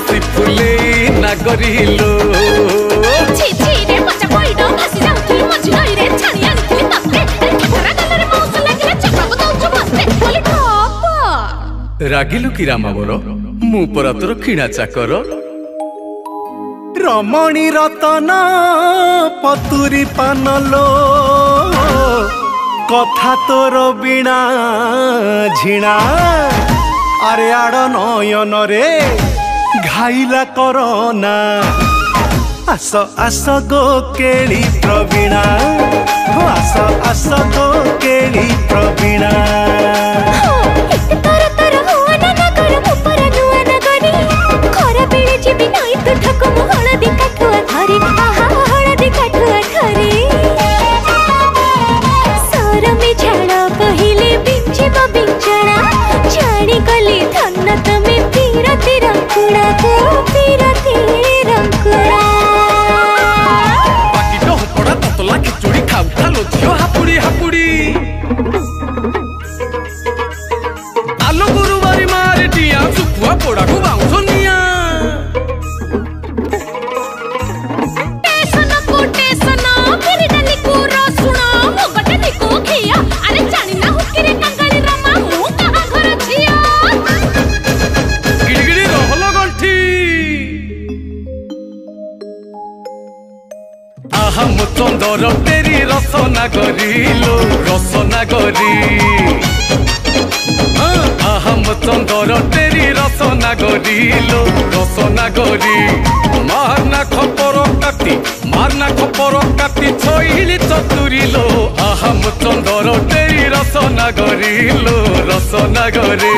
हसी फुले नागरिलो छि छि रे मचा पइडो भासी जाउथि मझि नई रे छाणी आनिथि तते ठठरा गलरे मौस लागिले चकाबो दउछु बसते बोली ठप रागिलु कि रामा मोर मु परा तोर किणा चाकर रमणी रतन पतुरी पानलो कथा तोर बिना झिणा अरे आड़ नयन रे घाइला करना आस आस गो केली प्रवीणा आस आस गो केली प्रवीणा तर तर होना न कर मुपर नुआ न गनी खरा बेले जिबि नाइ तो ठको मु हळदी काठुआ धरे आहा हळदी काठुआ धरे सरमे झाड़ा पहिले बिंचिबा बिंचणा छाणी गली धन्न तमे पीरती रंकुड़ा को पीरती रंकुड़ा बाकी तो पड़ा ततला खिचुड़ी खाऊ खालो झियो हापुड़ी हापुड़ी आलो गुरुवारी मारे टिया सुखुआ पोड़ा को बाउंस निया टेसन को टेसन फिर डली को रसुणा मोगटे दिको खिया अरे जानी ना हुकिरे कंगाली रमा मु कहा घर छिया गिड़गिड़ी रहलो गंठी आहा मुचंदर तेरी रसना गरिलो रसना गरी आहा मुचंदर तेरी रसना गरिलो रसना गरी मारना खपर काटी छोइली चतुरिलो आहा मुचंदर तेरी रसना गरिलो रसना गरी